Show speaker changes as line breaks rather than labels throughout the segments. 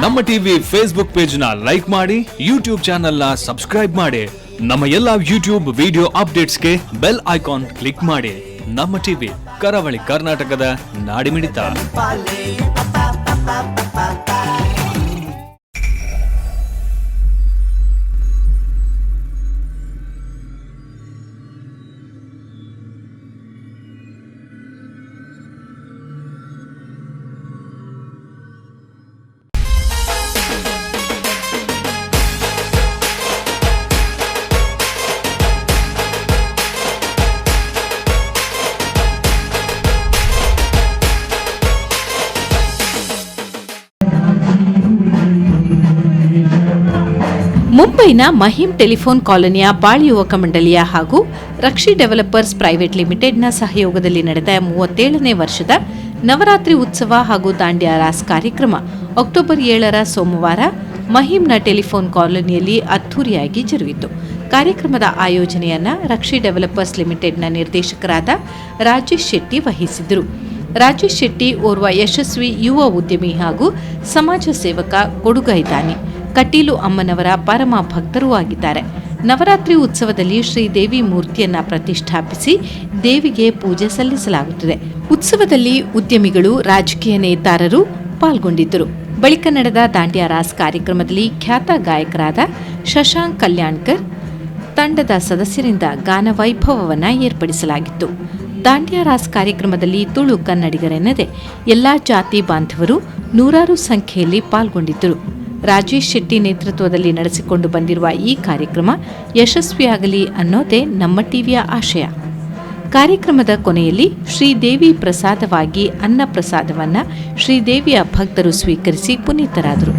ನಮ್ಮ TV Facebook page ನ like ಮಾಡಿ, ಯೂಟ್ಯೂಬ್ ಚಾನೆಲ್ ನ ಸಬ್ಸ್ಕ್ರೈಬ್ ಮಾಡಿ. ನಮ್ಮ ಎಲ್ಲಾ ಯೂಟ್ಯೂಬ್ ವಿಡಿಯೋ ಅಪ್ಡೇಟ್ಸ್ಗೆ ಬೆಲ್ ಐಕಾನ್ ಕ್ಲಿಕ್ ಮಾಡಿ. ನಮ್ಮ ಟಿವಿ ಕರಾವಳಿ ಕರ್ನಾಟಕದ ನಾಡಿಮಿಡಿತ.
ಮುಂಬೈನ ಮಹಿಮ್ ಟೆಲಿಫೋನ್ ಕಾಲೋನಿಯ ಬಾಳ್ ಯುವಕ ಮಂಡಳಿಯ ಹಾಗೂ ರಕ್ಷಿ ಡೆವಲಪರ್ಸ್ ಪ್ರೈವೇಟ್ ಲಿಮಿಟೆಡ್ನ ಸಹಯೋಗದಲ್ಲಿ ನಡೆದ 37ನೇ ವರ್ಷದ ನವರಾತ್ರಿ ಉತ್ಸವ ಹಾಗೂ ದಾಂಡ್ಯ ರಾಸ್ ಕಾರ್ಯಕ್ರಮ ಅಕ್ಟೋಬರ್ 7ರ ಸೋಮವಾರ ಮಹಿಮ್ನ ಟೆಲಿಫೋನ್ ಕಾಲೋನಿಯಲ್ಲಿ ಅದ್ಧೂರಿಯಾಗಿ ಜರುಗಿತು. ಕಾರ್ಯಕ್ರಮದ ಆಯೋಜನೆಯನ್ನ ರಕ್ಷಿ ಡೆವಲಪರ್ಸ್ ಲಿಮಿಟೆಡ್ನ ನಿರ್ದೇಶಕರಾದ ರಾಜೇಶ್ ಶೆಟ್ಟಿ ವಹಿಸಿದ್ದರು. ರಾಜೇಶ್ ಶೆಟ್ಟಿ ಓರ್ವ ಯಶಸ್ವಿ ಯುವ ಉದ್ಯಮಿ ಹಾಗೂ ಸಮಾಜ ಸೇವಕ, ಕೊಡುಗೈದಾನಿ, ಕಟೀಲು ಅಮ್ಮನವರ ಪರಮ ಭಕ್ತರೂ ಆಗಿದ್ದಾರೆ. ನವರಾತ್ರಿ ಉತ್ಸವದಲ್ಲಿ ಶ್ರೀದೇವಿ ಮೂರ್ತಿಯನ್ನ ಪ್ರತಿಷ್ಠಾಪಿಸಿ ದೇವಿಗೆ ಪೂಜೆ ಸಲ್ಲಿಸಲಾಗುತ್ತದೆ. ಉತ್ಸವದಲ್ಲಿ ಉದ್ಯಮಿಗಳು, ರಾಜಕೀಯ ನೇತಾರರು ಪಾಲ್ಗೊಂಡಿದ್ದರು. ಬಳಿಕ ನಡೆದ ದಾಂಡ್ಯ ರಾಸ್ ಕಾರ್ಯಕ್ರಮದಲ್ಲಿ ಖ್ಯಾತ ಗಾಯಕರಾದ ಶಶಾಂಕ್ ಕಲ್ಯಾಣ್ಕರ್ ತಂಡದ ಸದಸ್ಯರಿಂದ ಗಾನ ವೈಭವವನ್ನು ಏರ್ಪಡಿಸಲಾಗಿತ್ತು. ದಾಂಡ್ಯ ರಾಸ್ ಕಾರ್ಯಕ್ರಮದಲ್ಲಿ ತುಳು ಕನ್ನಡಿಗರೆನ್ನದೆ ಎಲ್ಲಾ ಜಾತಿ ಬಾಂಧವರು ನೂರಾರು ಸಂಖ್ಯೆಯಲ್ಲಿ ಪಾಲ್ಗೊಂಡಿದ್ದರು. ರಾಜೇಶ್ ಶೆಟ್ಟಿ ನೇತೃತ್ವದಲ್ಲಿ ನಡೆಸಿಕೊಂಡು ಬಂದಿರುವ ಈ ಕಾರ್ಯಕ್ರಮ ಯಶಸ್ವಿಯಾಗಲಿ ಅನ್ನೋದೇ ನಮ್ಮ ಟಿವಿಯ ಆಶಯ. ಕಾರ್ಯಕ್ರಮದ ಕೊನೆಯಲ್ಲಿ ಶ್ರೀದೇವಿ ಪ್ರಸಾದವಾಗಿ ಅನ್ನ ಪ್ರಸಾದವನ್ನು ಶ್ರೀದೇವಿಯ ಭಕ್ತರು ಸ್ವೀಕರಿಸಿ ಪುನೀತರಾದರು.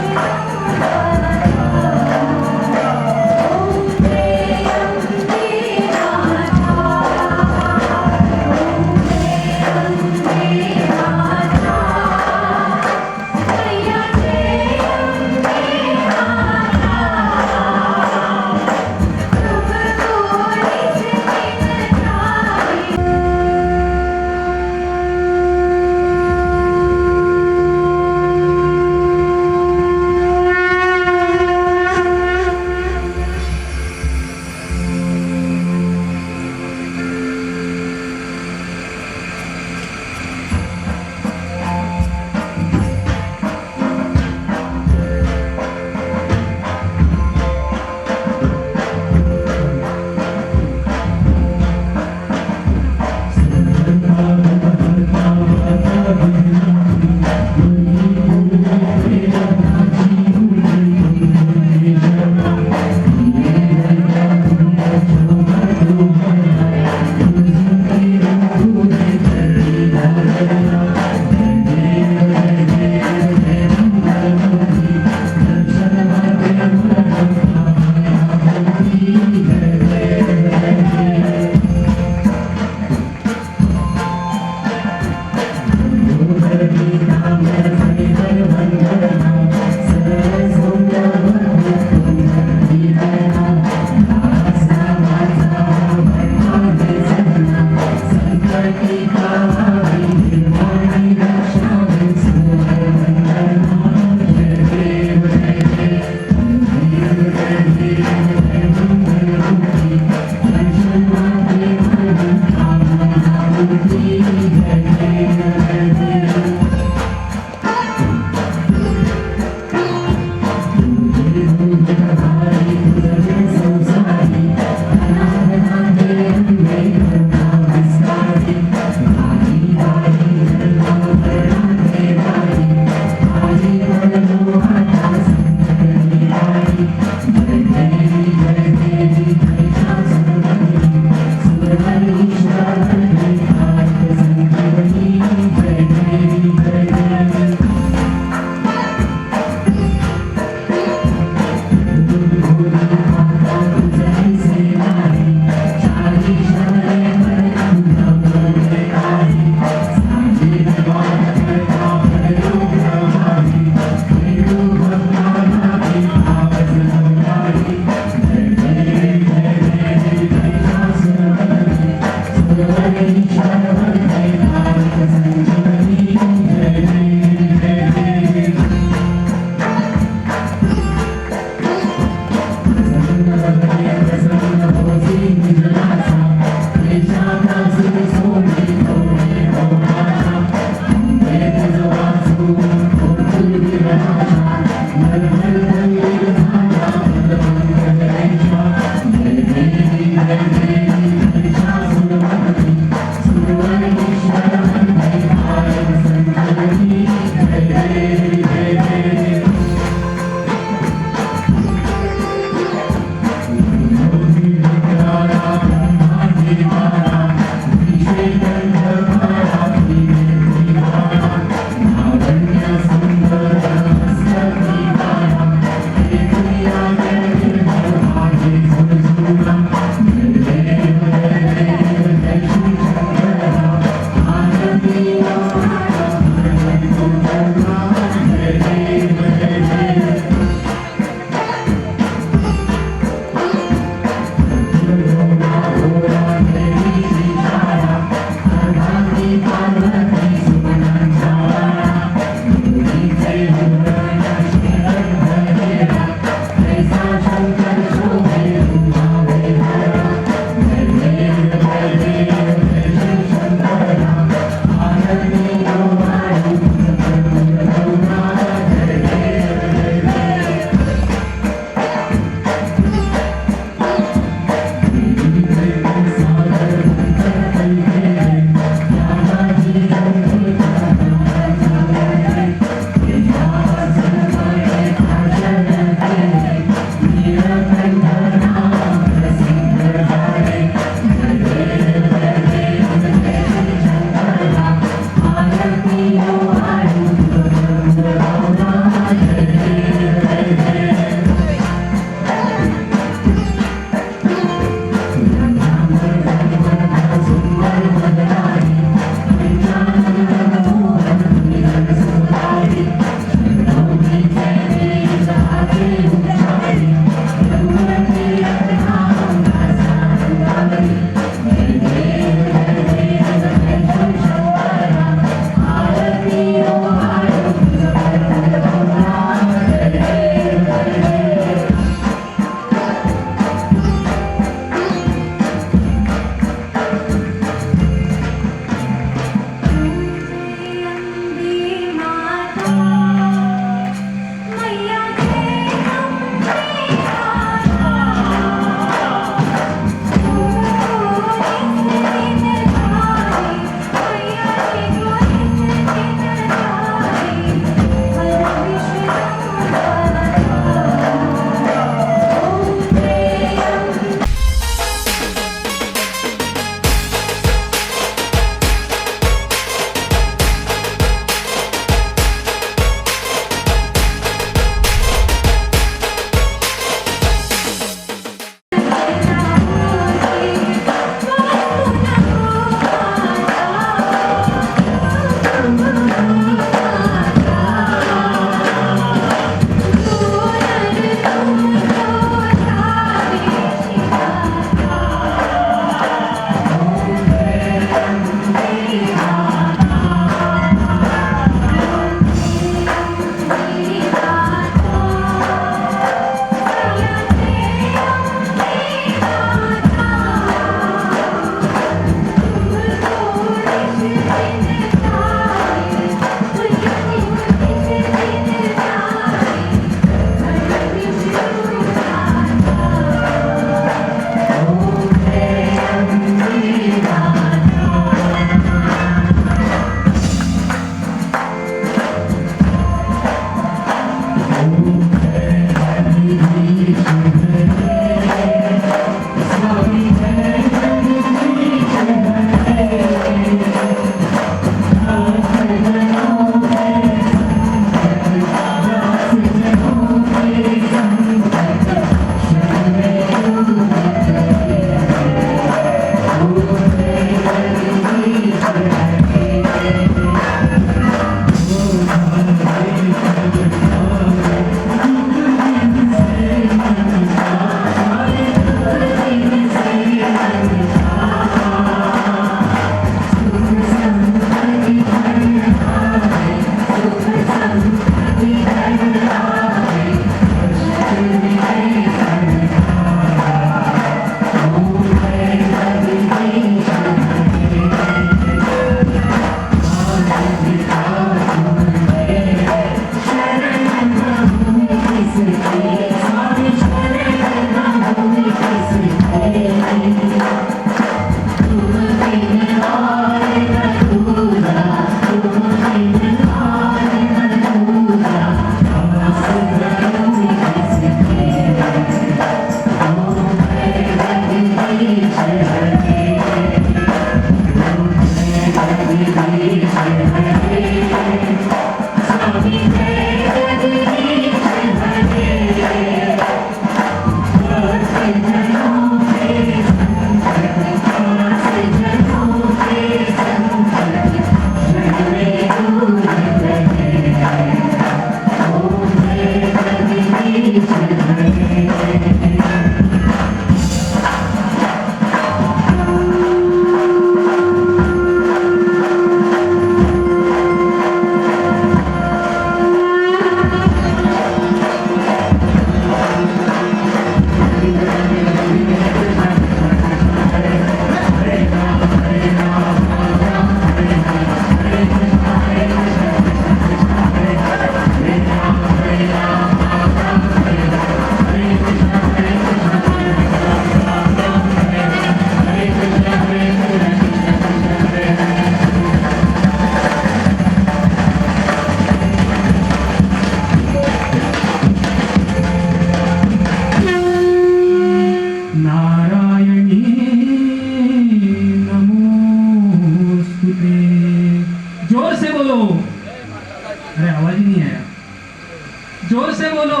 से बोलो,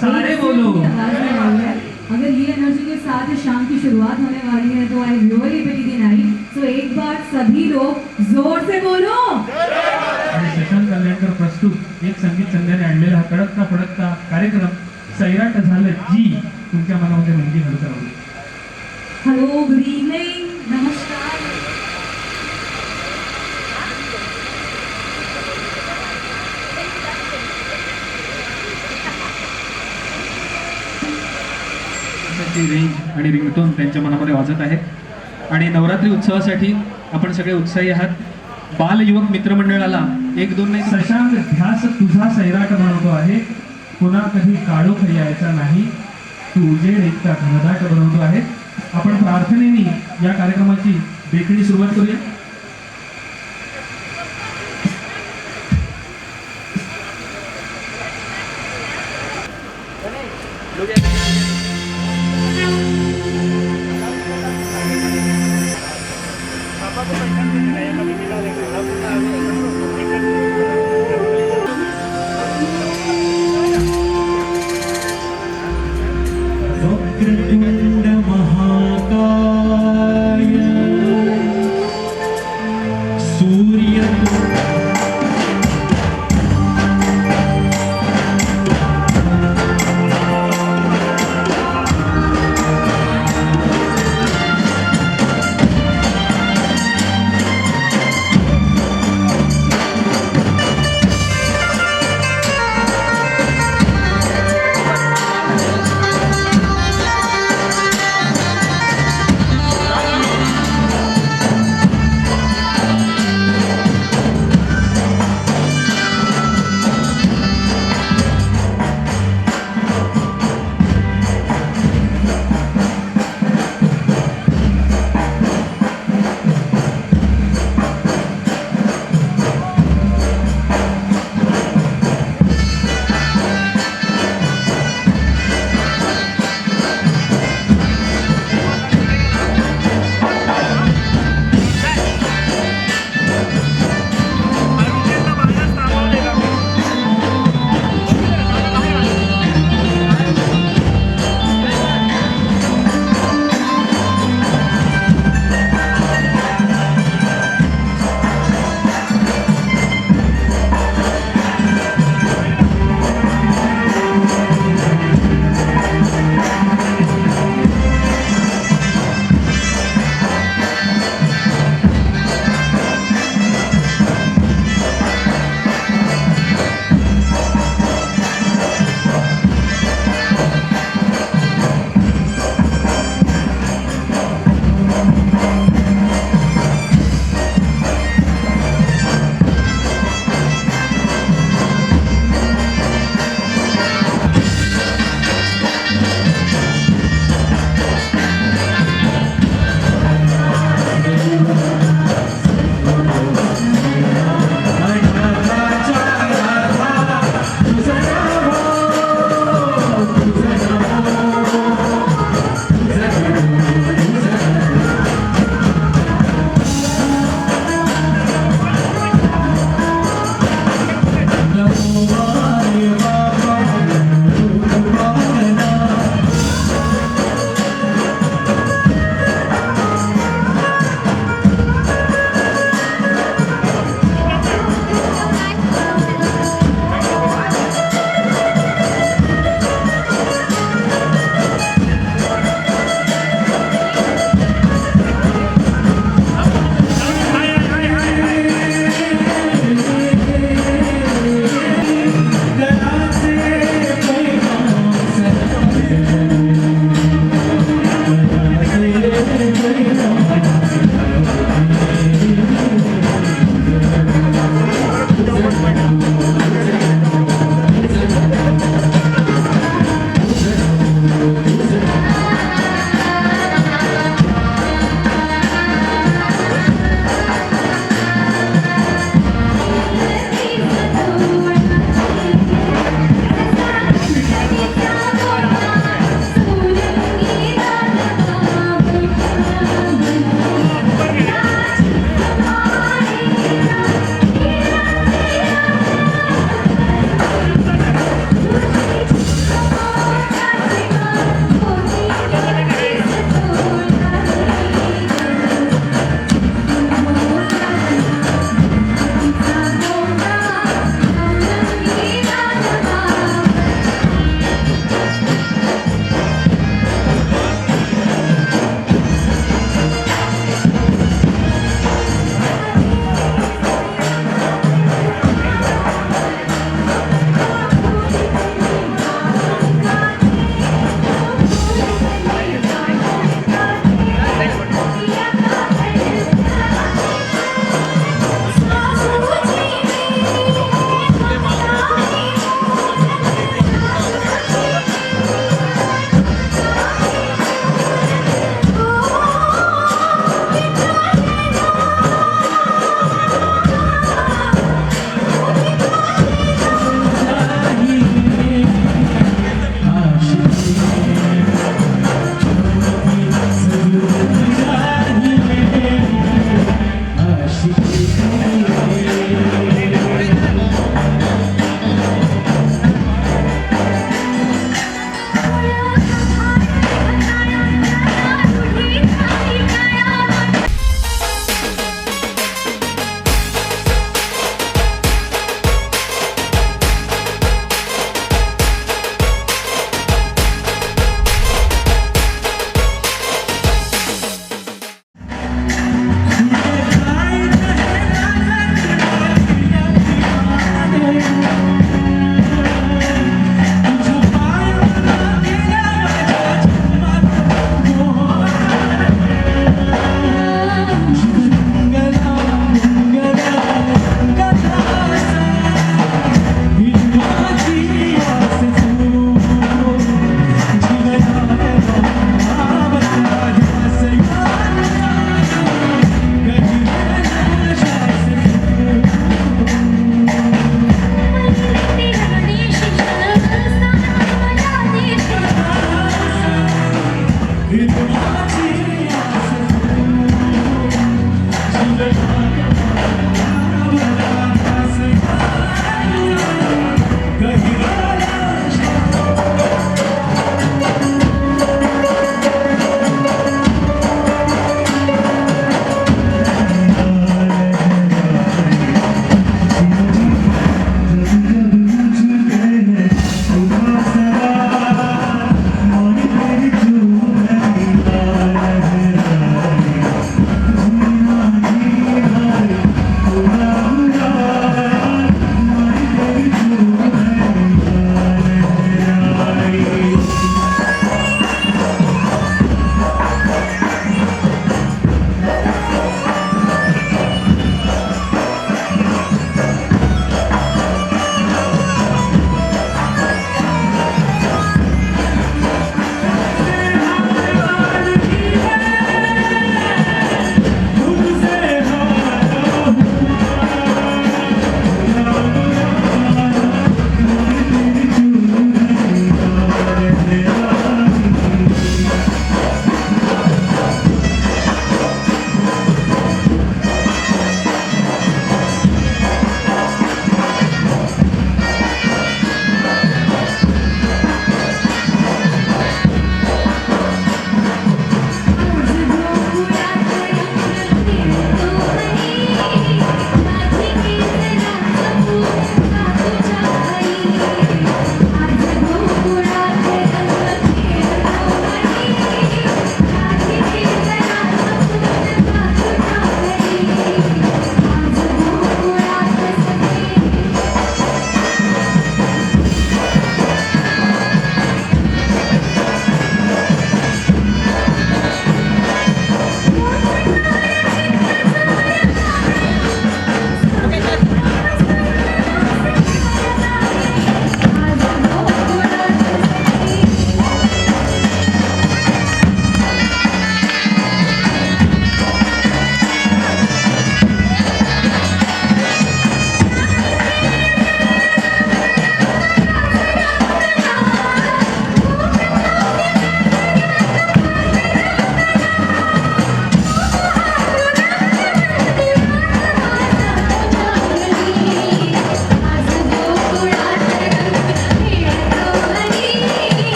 सारे बोलो।
अगर ये एनर्जी के साथ इस शाम की शुरुआत होने वाली है तो I really pity the night. So एक बार सभी लोग जोर से बोलो।
आणि शशांक कल्याणकर प्रस्तुत एक संगीत संध्याने आणलेला हा कडकता फडकता कार्यक्रम सैराट झालं जी तुमच्या मनामध्ये मेहंदी घालत राहू।
हेलो, गुड इवनिंग, नमस्कार।
रेंज आणि रिंगटोन त्यांच्या मनामध्ये वाजत आहे आणि नवरात्री उत्सवासाठी आपण सगळे उत्साही आहात। बाल युवक मित्रमंडळाला एक दोन नाही, शशांक ध्यास तुझा सैराट बनवतो आहे, पुन्हा कधी काळोख यायचा नाही, तू उजेड एकटा घनदाट बनवतो आहे। आपण प्रार्थनेने या कार्यक्रमाची देखणी सुरुवात करूया। वक्रतुंड महाकाय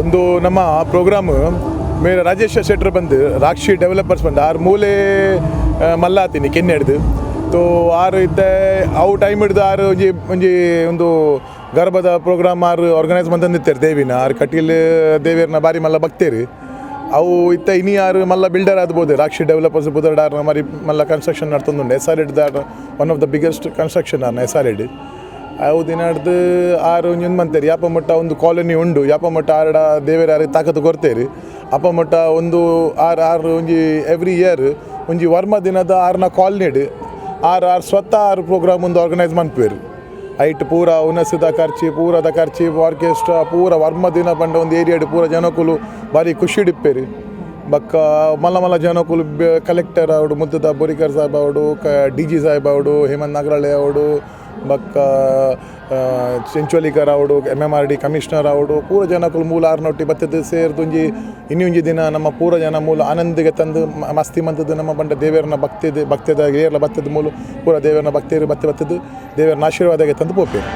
ಒಂದು ನಮ್ಮ ಪ್ರೋಗ್ರಾಮ್ ಮೇರೆ ರಾಜೇಶ್ ಶೆಟ್ರ್ ಬಂದು ರಾಕ್ಷಿ ಡೆವಲಪರ್ಸ್ ಬಂದು ಆರು ಮೂಲೆ ಮಲ್ಲಾತೀನಿ ಕೆನ್ನೆ ಹಿಡ್ದು ತೋ ಆರು ಇತ್ತೆ ಅವು ಟೈಮ್ ಹಿಡ್ದು ಆರು ಒಂಜಿ ಒಂದು ಗರ್ಭದ ಪ್ರೋಗ್ರಾಮ್ ಆರು ಆರ್ಗನೈಸ್ ಬಂದಿರ್ತಾರೆ ದೇವಿನ ಆರು ಕಟೀಲ್ ದೇವಿಯರ್ನ ಬಾರಿ ಮಲ್ಲ ಭಕ್ತೇರಿ ಅವು ಇತ್ತ ಇನಿ ಆರು ಮಲ್ಲ ಬಿಲ್ಡರ್ ಆದ್ಬೋದು ರಾಕ್ಷಿ ಡೆವಲಪರ್ಸ್ ಬುದರ್ಡಾರ್ ಮರಿ ಮಲ್ಲ ಕನ್ಸ್ಟ್ರಕ್ಷನ್ ನಡ್ತೊಂದುಂಡು SRED that one of the biggest construction ಆರ್ನ SRED ಅವು ದಿನ ಹಿಡ್ದು ಆರು ಒಂಜೊಂದು ಮಂತೇರಿ ಯಾಪ ಮಟ್ಟ ಒಂದು ಕಾಲೋನಿ ಉಂಡು ಯಾಪ ಮಟ್ಟ ಆರಡ ದೇವೇರ ಆರಿಗೆ ತಾಕತ್ತು ಕೊಡ್ತೇರಿ ಅಪ್ಪ ಮಟ್ಟ ಒಂದು ಆರು ಒಂಜಿ ಎವ್ರಿ ಇಯರ್ ಒಂಜಿ ವರ್ಮ ದಿನದ ಆರ್ನ ಕಾಲ್ನಿಡ್ ಆರು ಸ್ವತಃ ಆರು ಪ್ರೋಗ್ರಾಮ್ ಒಂದು ಆರ್ಗನೈಸ್ ಮನ್ಪೇರು ಐಟ್ ಪೂರ ಉನಸದ ಖರ್ಚಿ ಪೂರದ ಖರ್ಚಿ ಆರ್ಕೆಸ್ಟ್ರಾ ಪೂರ ವರ್ಮ ದಿನ ಬಂಡ ಒಂದು ಏರಿಯಾಡ್ ಪೂರ ಜನಕುಲು ಬಾರಿ ಖುಷಿ ಡಿಪ್ಪೇರಿ ಬಕ್ಕ ಮಲ್ಲ ಮಲ್ಲ ಜನಕುಲು ಕಲೆಕ್ಟರ್ ಅವಡು ಮುದ್ದದ ಬೋರಿಕರ್ ಸಾಹೇಬ್ ಅವಡು DG ಸಾಹೇಬ್ ಅವಡು ಹೇಮಂತ್ ನಾಗರಾಳೆ ಅವಡು ಬಕ್ಕ ಚೆಂಚೋಲಿಕರ್ ಅವಡು MMRD ಕಮಿಷನರ್ ಅವಡು ಪೂರ ಜನಕುಲು ಮೂಲ ಆರ್ನೊಟ್ಟಿ ಬತ್ತದ ಸೇರ್ದುಂಜಿ ಇನ್ನೊಂಜಿ ದಿನ ನಮ್ಮ ಪೂರ ಜನ ಮೂಲ ಆನಂದಿಗೆ ತಂದು ಮಸ್ತಿ ಮಂತದ್ದು ನಮ್ಮ ಬಂಡ ದೇವರನ್ನ ಭಕ್ತದ ಏರ್ಲ ಬತ್ತದ ಮೂಲ ಪೂರ ದೇವರನ್ನ ಭಕ್ತಿಯರು ಬತ್ತದು ದೇವರನ್ನ ಆಶೀರ್ವಾದಗೆ ತಂದು ಪೋಪೇರು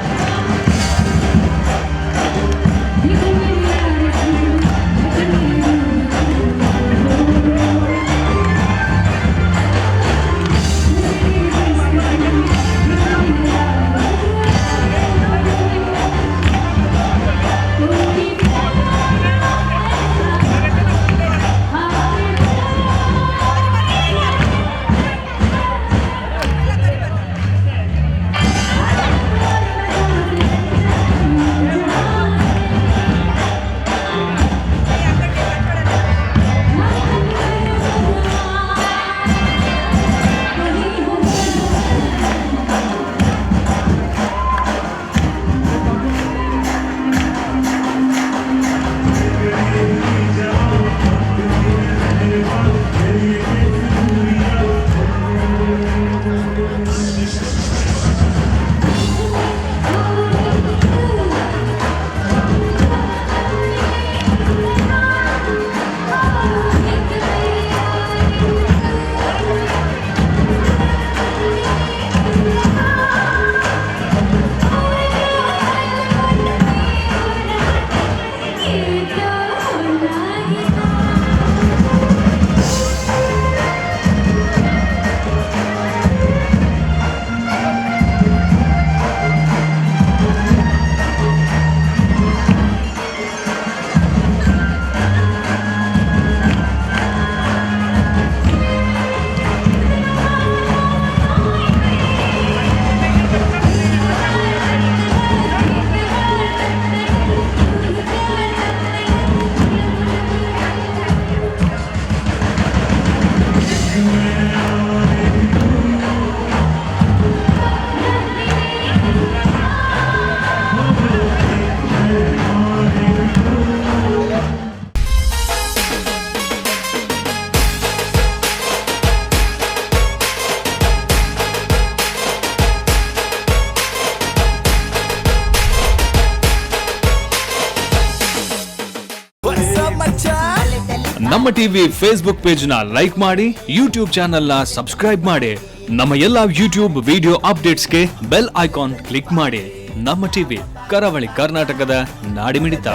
ನಮ್ಮ ಟಿವಿ ಫೇಸ್ಬುಕ್ ಪೇಜ್ ನ ಲೈಕ್ ಮಾಡಿ, ಯೂಟ್ಯೂಬ್ ಚಾನೆಲ್ ನ ಸಬ್ಸ್ಕ್ರೈಬ್ ಮಾಡಿ. ನಮ್ಮ ಎಲ್ಲಾ ಯೂಟ್ಯೂಬ್ ವಿಡಿಯೋ ಅಪ್ಡೇಟ್ಸ್ಗೆ ಬೆಲ್ ಐಕಾನ್ ಕ್ಲಿಕ್ ಮಾಡಿ. ನಮ್ಮ ಟಿವಿ ಕರಾವಳಿ ಕರ್ನಾಟಕದ ನಾಡಿಮಿಡಿತ.